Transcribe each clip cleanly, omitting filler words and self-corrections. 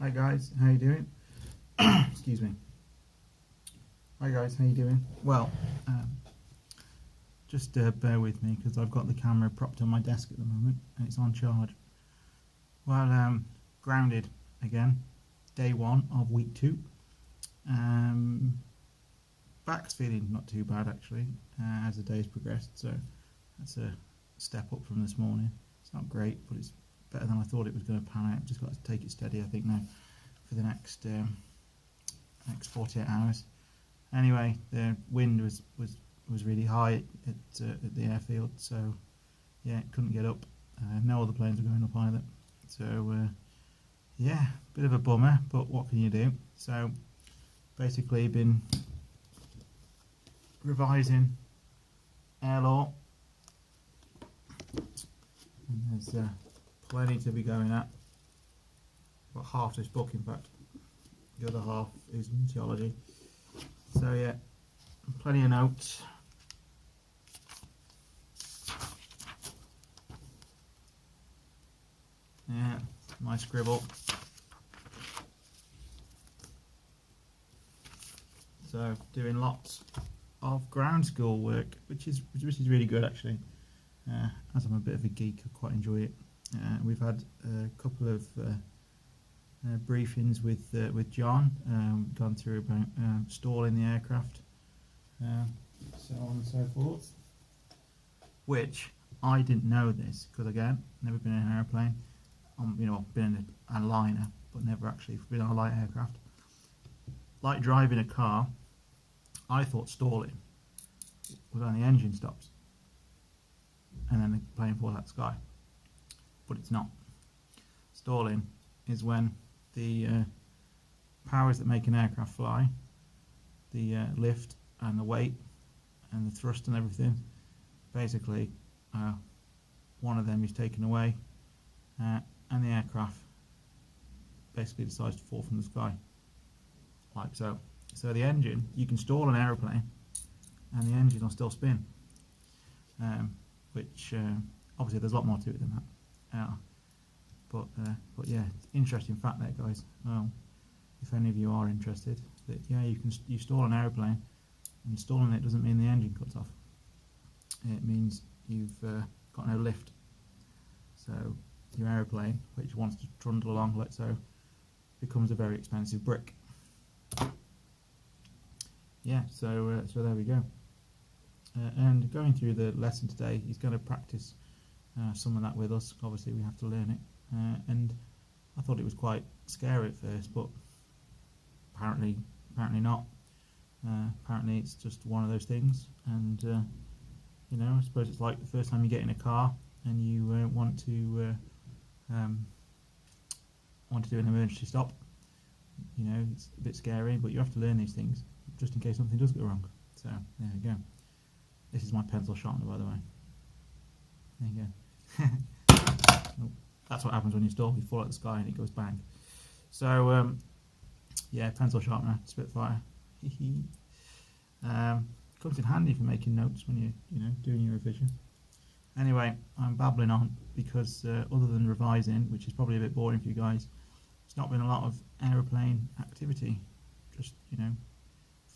Hi guys, how you doing? Excuse me. Hi guys, how you doing? Well, just bear with me because I've got the camera propped on my desk at the moment and it's on charge. Well, grounded again. Day 1 of week 2. Back's feeling not too bad actually as the day's progressed, so that's a step up from this morning. It's not great, but it's better than I thought it was going to pan out. Just got to take it steady, I think, now for the next 48 hours. Anyway, the wind was really high at the airfield, so yeah, it couldn't get up. No other planes were going up either. So yeah, bit of a bummer, but what can you do? So basically, been revising air law. And there's plenty to be going at. Got half this book, in fact. The other half is meteorology. So yeah, plenty of notes. Yeah, my scribble. So doing lots of ground school work, which is really good actually. As I'm a bit of a geek, I quite enjoy it. We've had a couple of briefings with John, gone through about stalling the aircraft, so on and so forth. Which I didn't know this because again, never been in an airplane. Been in a liner, but never actually been on a light aircraft. Like driving a car, I thought stalling was when the engine stops and then the plane falls out of the sky, but it's not. Stalling is when the powers that make an aircraft fly, the lift and the weight and the thrust and everything, basically one of them is taken away and the aircraft basically decides to fall from the sky, like so. So the engine, you can stall an aeroplane and the engine will still spin, which obviously there's a lot more to it than that. But yeah, interesting fact there, guys. Well, if any of you are interested, that yeah, you stall an aeroplane, and stalling it doesn't mean the engine cuts off. It means you've got no lift. So your aeroplane, which wants to trundle along like so, becomes a very expensive brick. Yeah, so there we go. And going through the lesson today, he's going to practice some of that with us. Obviously, we have to learn it, and I thought it was quite scary at first, but apparently not. Apparently, it's just one of those things, and I suppose it's like the first time you get in a car and you want to do an emergency stop. It's a bit scary, but you have to learn these things just in case something does go wrong. So there we go. This is my pencil sharpener, by the way. There you go. Oh, that's what happens when you stall. You fall out of the sky and it goes bang. So yeah, pencil sharpener, Spitfire. Comes in handy for making notes when you're doing your revision. Anyway, I'm babbling on because other than revising, which is probably a bit boring for you guys, it's not been a lot of aeroplane activity. Just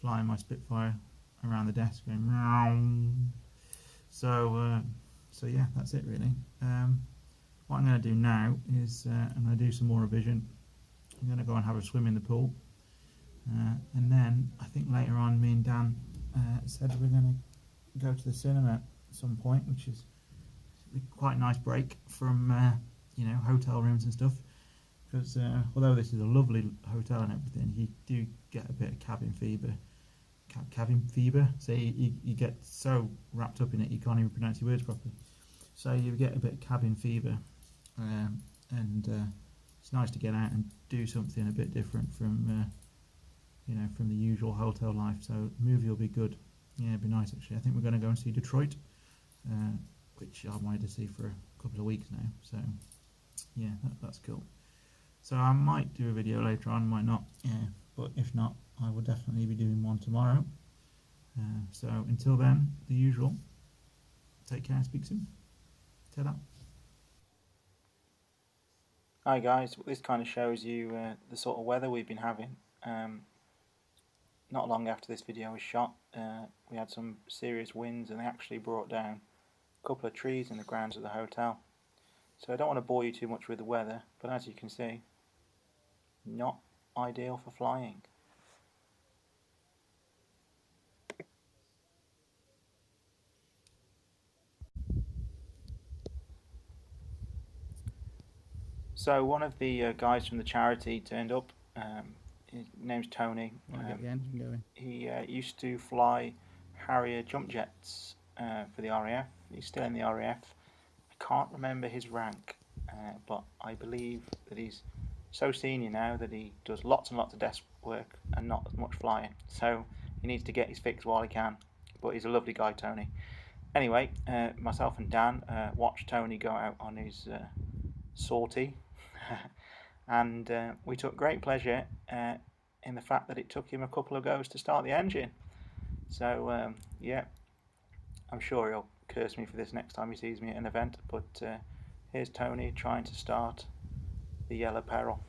flying my Spitfire around the desk going meow. So yeah, that's it really. What I'm going to do now is I'm going to do some more revision. I'm going to go and have a swim in the pool, and then I think later on me and Dan said we're going to go to the cinema at some point, which is quite a nice break from hotel rooms and stuff, because although this is a lovely hotel and everything, you do get a bit of cabin fever. So you get so wrapped up in it you can't even pronounce your words properly. So you get a bit of cabin fever, and it's nice to get out and do something a bit different from from the usual hotel life. So the movie will be good. Yeah, it'd be nice actually. I think we're going to go and see Detroit, which I've wanted to see for a couple of weeks now. So yeah, that's cool. So I might do a video later on, might not. Yeah, but if not, I will definitely be doing one tomorrow. So until then, the usual. Take care, speak soon. Ta-da. Hi guys, this kind of shows you the sort of weather we've been having. Not long after this video was shot, we had some serious winds and they actually brought down a couple of trees in the grounds of the hotel. So I don't want to bore you too much with the weather, but as you can see, not ideal for flying. So one of the guys from the charity turned up. His name's Tony. I'll get the engine going. He used to fly Harrier jump jets for the RAF. He's still in the RAF. I can't remember his rank, but I believe that he's so senior now that he does lots and lots of desk work and not as much flying. So he needs to get his fix while he can. But he's a lovely guy, Tony. Anyway, myself and Dan watched Tony go out on his sortie. And we took great pleasure in the fact that it took him a couple of goes to start the engine. So yeah, I'm sure he'll curse me for this next time he sees me at an event, but here's Tony trying to start the Yellow Peril.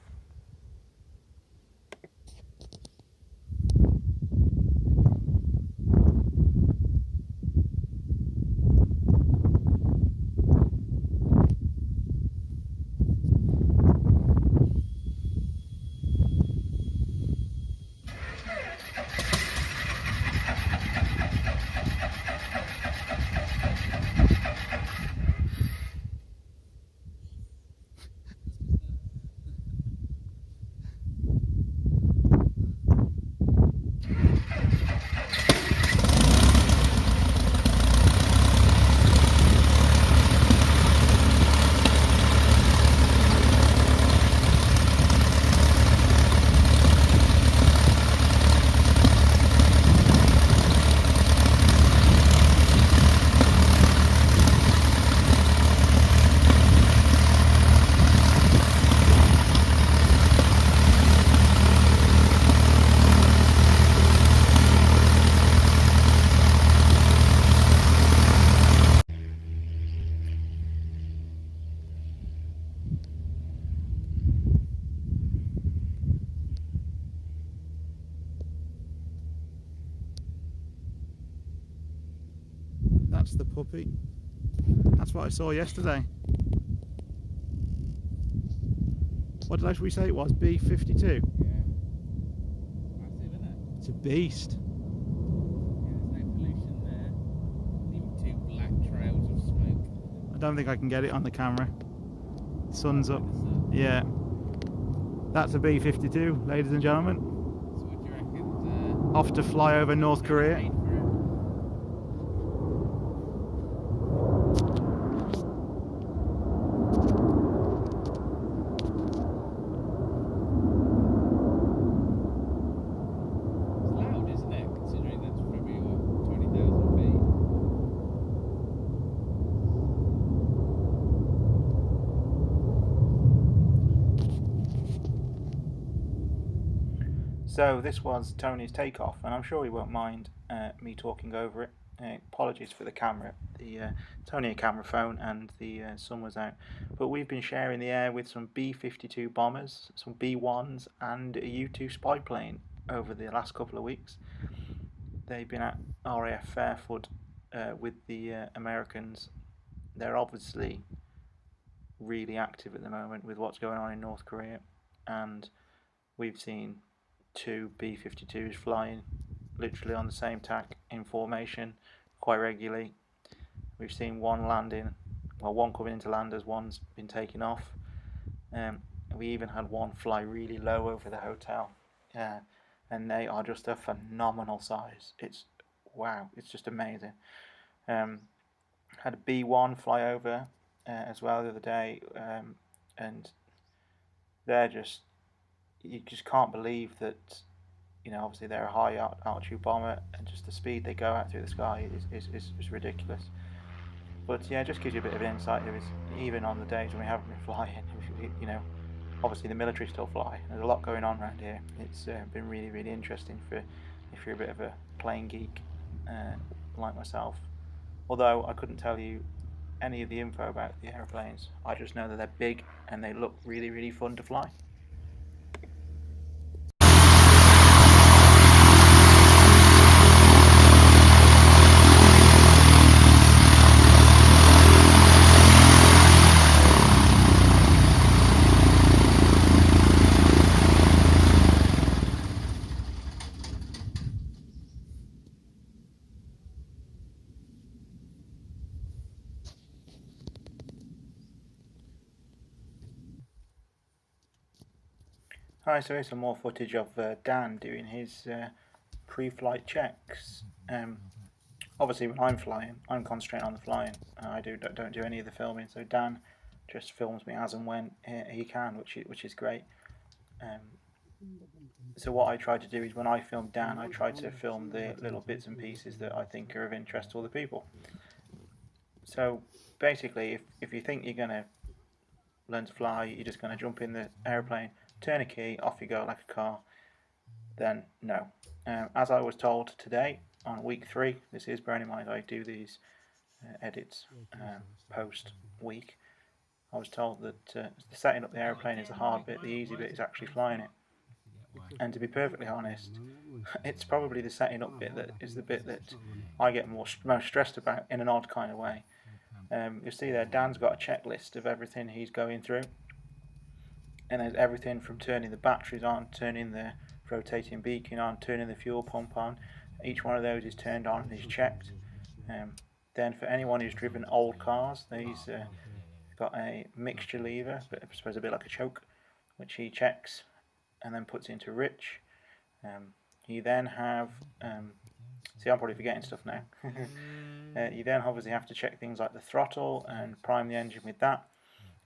That's the puppy. That's what I saw yesterday. What did we say it was? B52? Yeah. Massive, isn't it? It's a beast. Yeah, there's no pollution there. Even two black trails of smoke. I don't think I can get it on the camera. Sun's up. Sun. Yeah. That's a B52, ladies and gentlemen. So what do you reckon? Off to fly over North Korea. Paid for it? It's loud, isn't it? Considering that's probably what, 20,000 feet. So this was Tony's takeoff, and I'm sure he won't mind me talking over it. Apologies for the camera. It's only a camera phone and the sun was out. But we've been sharing the air with some B-52 bombers, some B-1s and a U-2 spy plane over the last couple of weeks. They've been at RAF Fairfoot with the Americans. They're obviously really active at the moment with what's going on in North Korea, and we've seen two B-52s flying literally on the same tack in formation quite regularly. We've seen one landing, well, one coming into land as one's been taken off. We even had one fly really low over the hotel, and they are just a phenomenal size. It's wow, it's just amazing. Had a B1 fly over as well the other day, and they're just, you just can't believe that, you know, obviously they're a high altitude bomber, and just the speed they go out through the sky is ridiculous. But yeah, it just gives you a bit of an insight. It was, even on the days when we haven't been flying, you know, obviously the military still fly. There's a lot going on around here. It's been really, really interesting for if you're a bit of a plane geek like myself. Although I couldn't tell you any of the info about the aeroplanes. I just know that they're big and they look really, really fun to fly. Hi, so here's some more footage of Dan doing his pre-flight checks. Obviously, when I'm flying, I'm concentrating on the flying. I don't do any of the filming. So Dan just films me as and when he can, which is great. So what I try to do is when I film Dan, I try to film the little bits and pieces that I think are of interest to other people. So basically, if you think you're going to learn to fly, you're just going to jump in the aeroplane, turn a key, off you go like a car, then no. As I was told today on week 3, this is, bearing in mind I do these edits post week, I was told that setting up the aeroplane is the hard bit, the easy bit is actually flying it. And to be perfectly honest, it's probably the setting up bit that is the bit that I get most stressed about in an odd kind of way. You'll see there, Dan's got a checklist of everything he's going through. And there's everything from turning the batteries on, turning the rotating beacon on, turning the fuel pump on. Each one of those is turned on and is checked. Then for anyone who's driven old cars, he's got a mixture lever, but I suppose a bit like a choke, which he checks and then puts into rich. You then have, see, I'm probably forgetting stuff now. You then obviously have to check things like the throttle and prime the engine with that.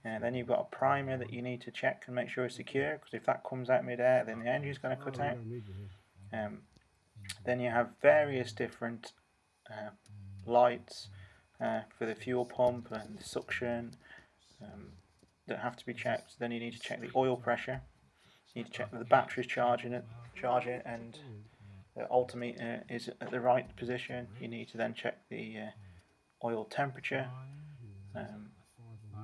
And then you've got a primer that you need to check and make sure it's secure, because if that comes out mid-air, then the engine's going to cut out. Then you have various different lights for the fuel pump and the suction that have to be checked. Then you need to check the oil pressure. You need to check that the battery's charging and the altimeter is at the right position. You need to then check the oil temperature.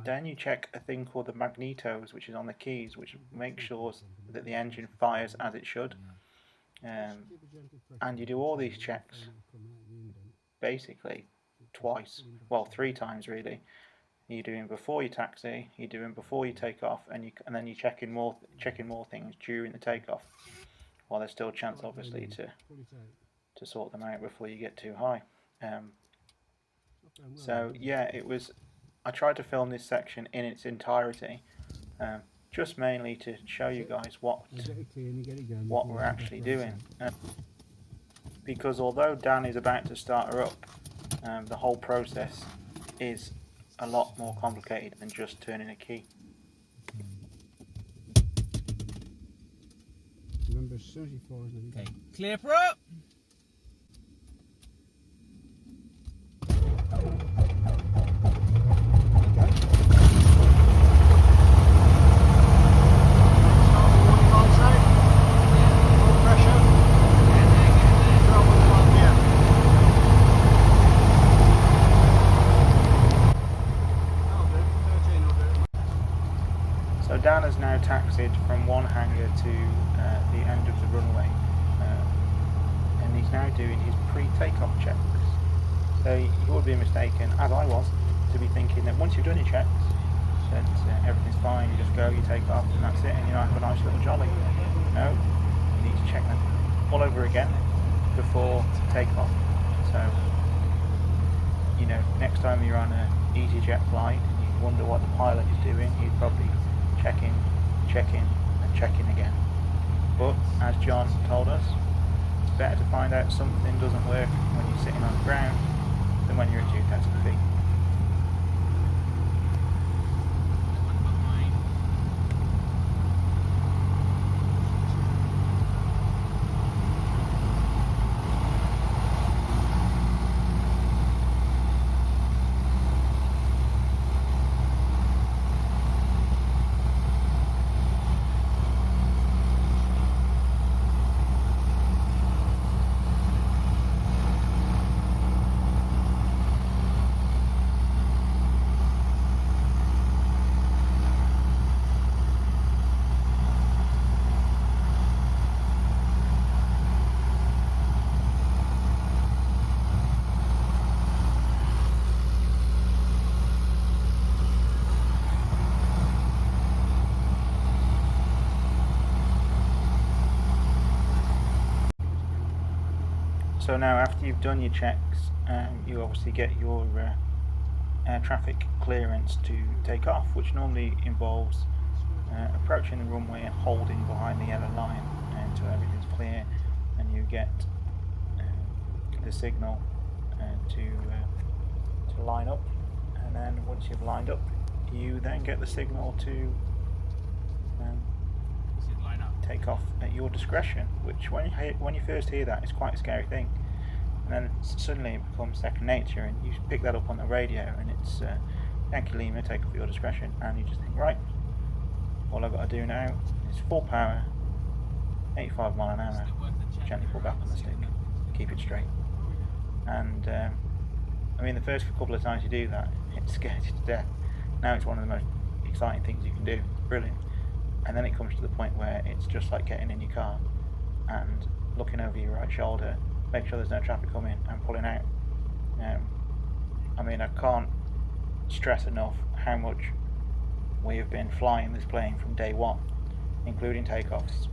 Then you check a thing called the magnetos, which is on the keys, which makes sure that the engine fires as it should. And you do all these checks basically twice, well 3 times really. You do them before you taxi, you do them before you take off, and then you checking more things during the takeoff. While there's still a chance, obviously, to sort them out before you get too high. So yeah, I tried to film this section in its entirety, just mainly to show you guys what we're actually doing. Because although Dan is about to start her up, the whole process is a lot more complicated than just turning a key. Okay, clear for up! So Dan has now taxied from one hangar to the end of the runway, and he's now doing his pre-takeoff checks. So you would be mistaken, as I was, to be thinking that once you've done your checks, that everything's fine, you just go, you take off, and that's it, and you have a nice little jolly. No, you need to check them all over again before takeoff. So, you know, next time you're on an EasyJet flight and you wonder what the pilot is doing, he's probably checking, and checking again. But as John told us, it's better to find out something doesn't work when you're sitting on the ground than when you're at 2,000 feet. So now after you've done your checks, you obviously get your air traffic clearance to take off, which normally involves approaching the runway and holding behind the yellow line until everything's clear, and you get the signal to line up, and then once you've lined up, you then get the signal to take off at your discretion, which when you first hear that, it's quite a scary thing, and then suddenly it becomes second nature, and you pick that up on the radio, and it's Yankee Lima, take off at your discretion, and you just think, right, all I've got to do now is full power, 85 mile an hour, gently pull back on the stick, keep it straight. And I mean, the first couple of times you do that, it scares you to death. Now it's one of the most exciting things you can do. It's brilliant. And then it comes to the point where it's just like getting in your car and looking over your right shoulder, make sure there's no traffic coming, and pulling out. I mean, I can't stress enough how much we have been flying this plane from day one, including takeoffs,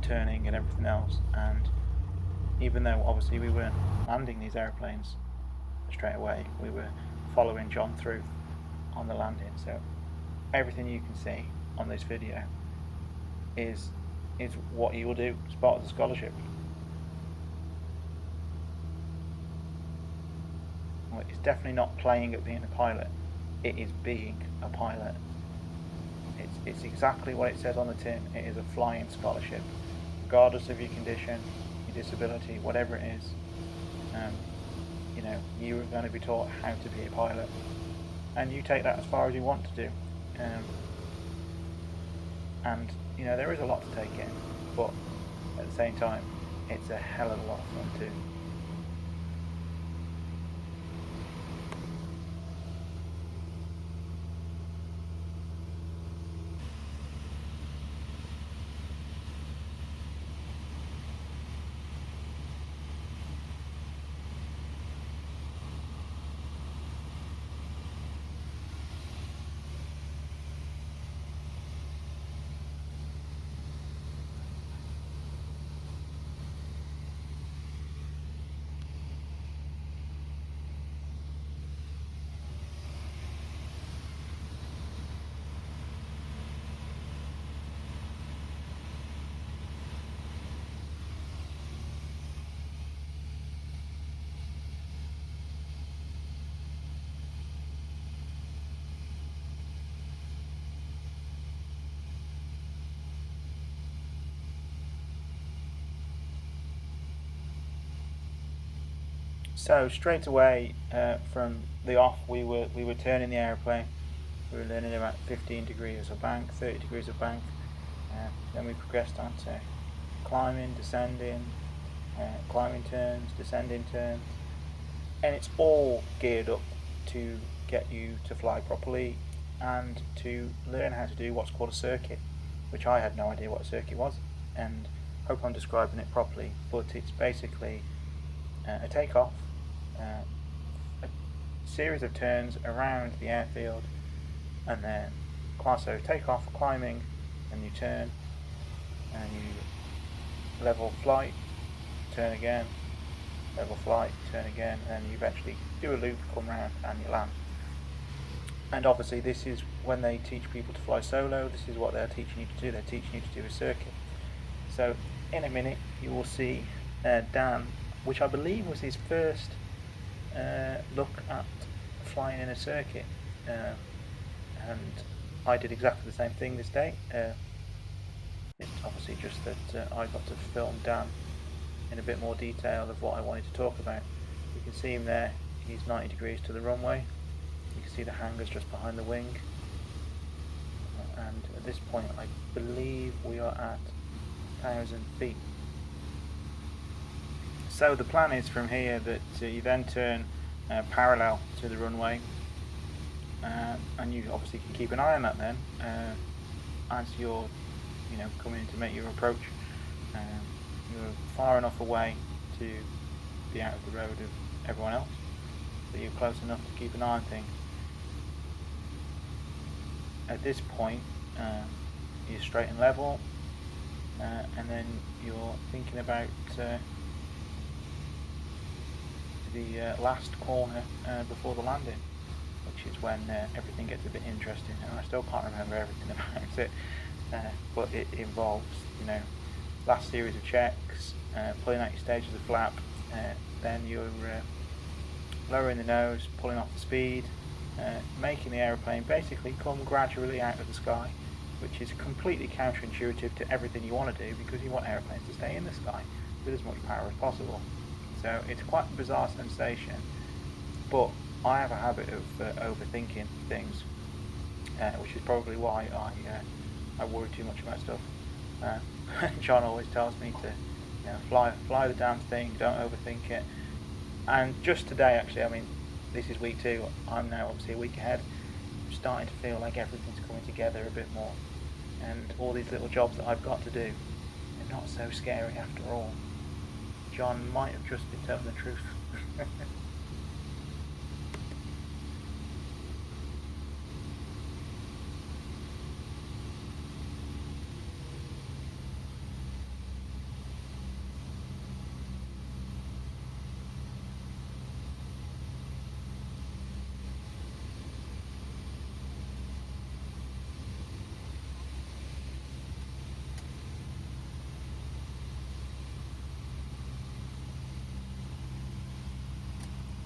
turning and everything else. And even though obviously we weren't landing these airplanes straight away, we were following John through on the landing. So everything you can see on this video is what you will do as part of the scholarship. Well, it's definitely not playing at being a pilot, it is being a pilot. It's exactly what it says on the tin. It is a flying scholarship, regardless of your condition, your disability, whatever it is. You know, you are going to be taught how to be a pilot, and you take that as far as you want to do. And you know, there is a lot to take in, but at the same time, it's a hell of a lot of fun too. So straight away from the off, we were turning the airplane. We were learning about 15 degrees of bank, 30 degrees of bank. Then we progressed on to climbing, descending, climbing turns, descending turns, and it's all geared up to get you to fly properly and to learn how to do what's called a circuit, which I had no idea what a circuit was, and hope I'm describing it properly. But it's basically a takeoff, a series of turns around the airfield, and then so takeoff, climbing, and you turn, and you level flight, turn again, level flight, turn again, and you eventually do a loop, come round, and you land. And obviously this is when they teach people to fly solo, this is what they're teaching you to do. They're teaching you to do a circuit. So in a minute you will see Dan, which I believe was his first look at flying in a circuit, and I did exactly the same thing this day. It's obviously just that I got to film Dan in a bit more detail of what I wanted to talk about. You can see him there, he's 90 degrees to the runway. You can see the hangars just behind the wing, and at this point I believe we are at 1,000 feet. So the plan is from here that you then turn parallel to the runway, and you obviously can keep an eye on that then as you're coming in to make your approach. You're far enough away to be out of the road of everyone else, but you're close enough to keep an eye on things. At this point you're straight and level, and then you're thinking about the last corner before the landing, which is when everything gets a bit interesting, and I still can't remember everything about it, but it involves, you know, last series of checks, pulling out your stages of flap, then you're lowering the nose, pulling off the speed, making the aeroplane basically come gradually out of the sky, which is completely counterintuitive to everything you want to do, because you want aeroplanes to stay in the sky with as much power as possible. So it's quite a bizarre sensation, but I have a habit of overthinking things, which is probably why I worry too much about stuff. John always tells me to, you know, fly the damn thing, don't overthink it. And just today, actually, I mean, this is week 2. I'm now obviously a week ahead. I'm starting to feel like everything's coming together a bit more, and all these little jobs that I've got to do are not so scary after all. John might have just been telling the truth.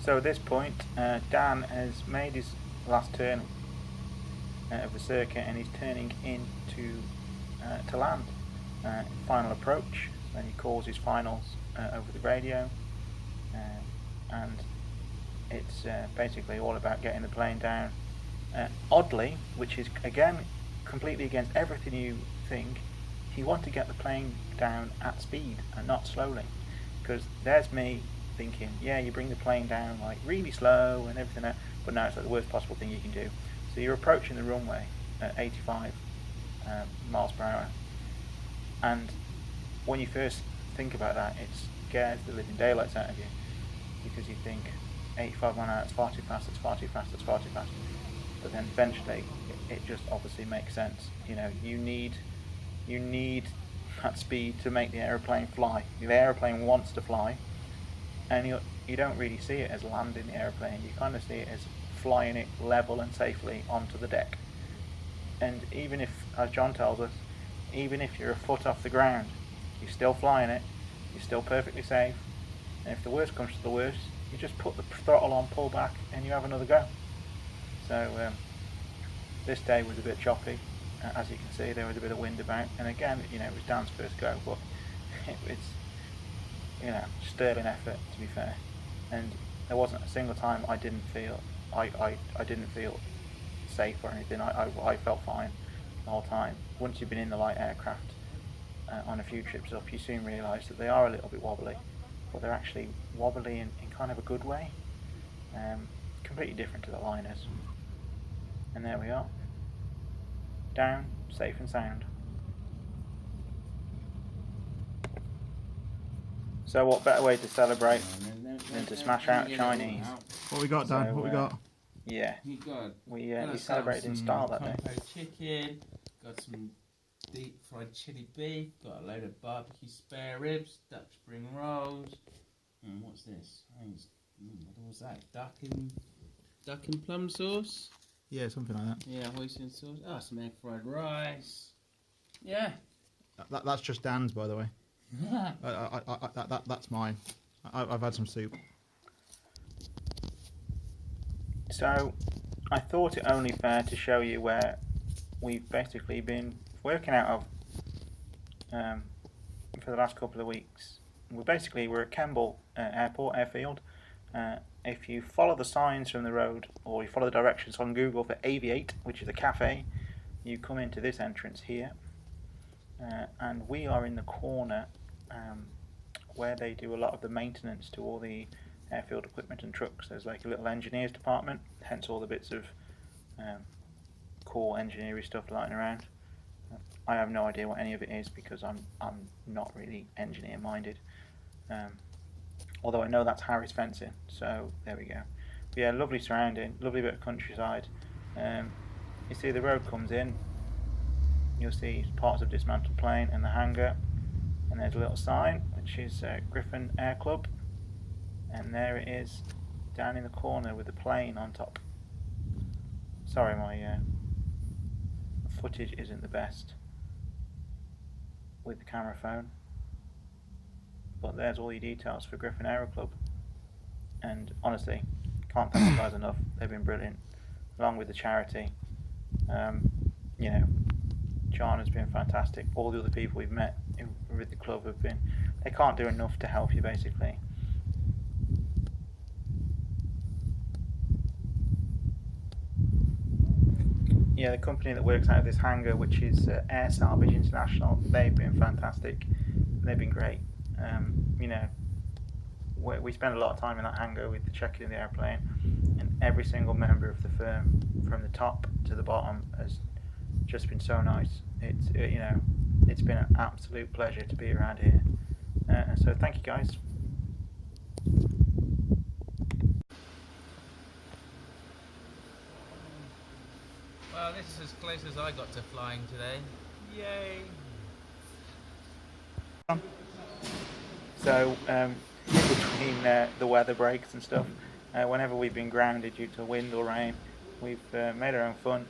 So at this point, Dan has made his last turn of the circuit, and he's turning into to land. Final approach. Then he calls his finals over the radio, and it's basically all about getting the plane down. Oddly, which is again completely against everything you think, he wants to get the plane down at speed and not slowly, because there's me thinking, yeah, you bring the plane down like really slow and everything else, but now it's like the worst possible thing you can do. So you're approaching the runway at 85 miles per hour, and when you first think about that, it scares the living daylights out of you, because you think 85 miles an hour, it's far too fast, it's far too fast, it's far too fast. But then eventually it just obviously makes sense. You know, you need that speed to make the aeroplane fly. The aeroplane wants to fly, and you don't really see it as landing the aeroplane. You kind of see it as flying it level and safely onto the deck. And even if, as John tells us, even if you're a foot off the ground, you're still flying it, you're still perfectly safe, and if the worst comes to the worst, you just put the throttle on, pull back, and you have another go. So this day was a bit choppy. As you can see, there was a bit of wind about, and again, you know, it was Dan's first go, but it was, you know, sterling effort, to be fair. And there wasn't a single time I didn't feel safe or anything. I felt fine the whole time. Once you've been in the light aircraft on a few trips up, you soon realise that they are a little bit wobbly, but they're actually wobbly in kind of a good way. Completely different to the liners. And there we are. Down, safe and sound. So what better way to celebrate than to smash out Chinese? What we got, Dan? What we got? Yeah, we Got celebrated in some style that day. compo chicken, got some deep fried chili beef, got a load of barbecue spare ribs, Dutch spring rolls, and what's this? What was that? Duck and plum sauce? Yeah, something like that. Yeah, hoisin sauce. Oh, some egg fried rice. Yeah. That's just Dan's, by the way. That's mine. I've had some soup. So I thought it only fair to show you where we've basically been working out of for the last couple of weeks. We're at Kemble Airfield. If you follow the signs from the road, or you follow the directions on Google for Aviate, which is a cafe, you come into this entrance here, and we are in the corner where they do a lot of the maintenance to all the airfield equipment and trucks. There's like a little engineers department, hence all the bits of cool engineering stuff lying around. I have no idea what any of it is, because I'm not really engineer minded. Although I know that's Harry's fencing, so there we go. But yeah, lovely surrounding, lovely bit of countryside. You see the road comes in, you'll see parts of dismantled plane and the hangar, and there's a little sign which is Griffin Air Club. and there it is down in the corner with the plane on top. Sorry, my footage isn't the best with the camera phone, but there's all your details for Griffin Aero Club, and honestly can't thank you guys enough. They've been brilliant, along with the charity. You know, John has been fantastic. All the other people we've met with the club have been, they can't do enough to help you basically. Yeah, the company that works out of this hangar, which is Air Salvage International, they've been fantastic. They've been great. You know, we spend a lot of time in that hangar with the checking in the airplane, and every single member of the firm, from the top to the bottom, has just been so nice. It's you know, it's been an absolute pleasure to be around here. So thank you guys. Well, this is as close as I got to flying today. Yay! So between the weather breaks and stuff, whenever we've been grounded due to wind or rain, we've made our own fun.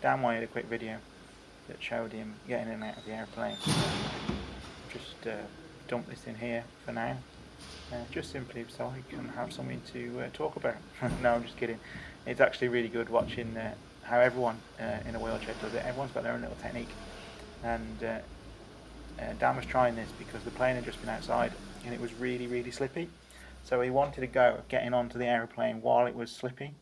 Dan wanted a quick video that showed him getting in and out of the airplane. Just dump this in here for now, just simply so I can have something to talk about. No, I'm just kidding. It's actually really good watching how everyone in a wheelchair does it. Everyone's got their own little technique, and Dan was trying this because the plane had just been outside and it was really slippy, so he wanted to go getting onto the aeroplane while it was slippy,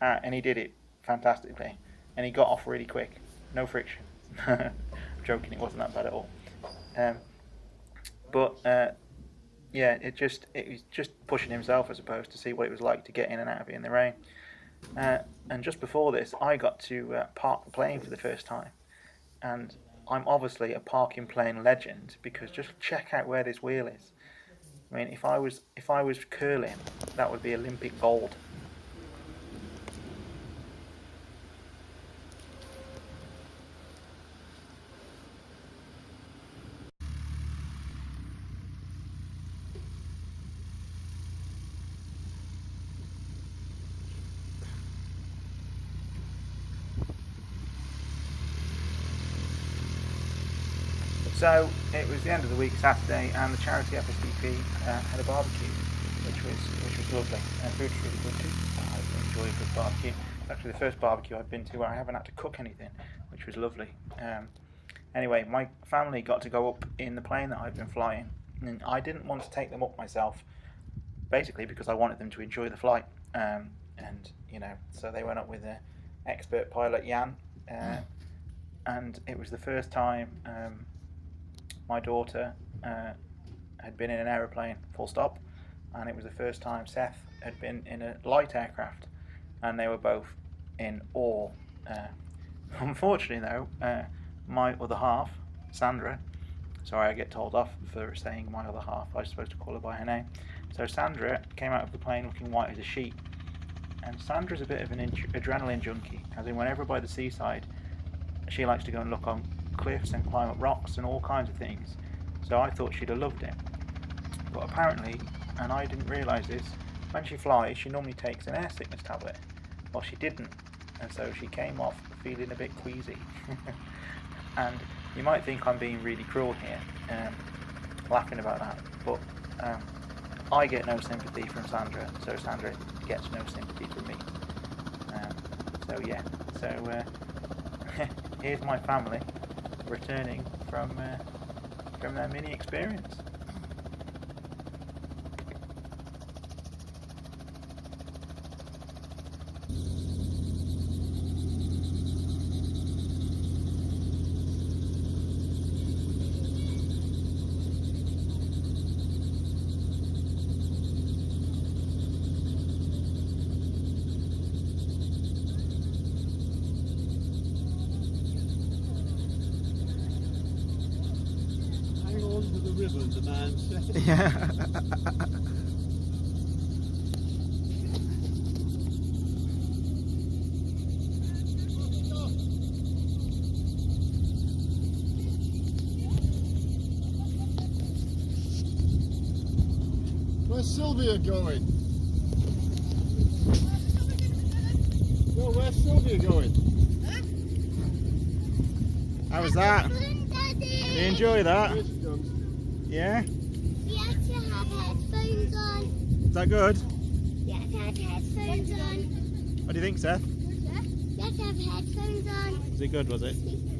and he did it fantastically, and he got off really quick, no friction. I'm joking, it wasn't that bad at all. Yeah, it was just pushing himself, I suppose, to see what it was like to get in and out of it in the rain. And just before this, I got to park the plane for the first time, and I'm obviously a parking plane legend because just check out where this wheel is. I mean, if I was curling, that would be Olympic gold. So it was the end of the week, Saturday, and the charity FSDP had a barbecue, which was lovely. Food was really good too. I enjoy a good barbecue. It's actually the first barbecue I've been to where I haven't had to cook anything, which was lovely. Anyway, my family got to go up in the plane that I've been flying, and I didn't want to take them up myself, basically because I wanted them to enjoy the flight. And you know, so they went up with the expert pilot Jan, and it was the first time my daughter had been in an aeroplane, full stop, and it was the first time Seth had been in a light aircraft, and they were both in awe. Unfortunately though, my other half, Sandra, sorry I get told off for saying my other half, I was supposed to call her by her name. So Sandra came out of the plane looking white as a sheet, and Sandra's a bit of an adrenaline junkie, as in whenever by the seaside, she likes to go and look on cliffs and climb up rocks and all kinds of things, so I thought she'd have loved it. But apparently, and I didn't realise this, when she flies she normally takes an air sickness tablet. Well, she didn't, and so she came off feeling a bit queasy. And you might think I'm being really cruel here, laughing about that, but I get no sympathy from Sandra, so Sandra gets no sympathy from me. So yeah, so here's my family returning from their mini experience. Ribbon, the man said. Yeah. Where's Sylvia going? No, where's Sylvia going? How was that? Fun, Daddy. You enjoy that? Where's she gone? Yeah? We have to have headphones on. Is that good? We have to have headphones on. What do you think, Seth? We have to have headphones on. Was it good, was it? We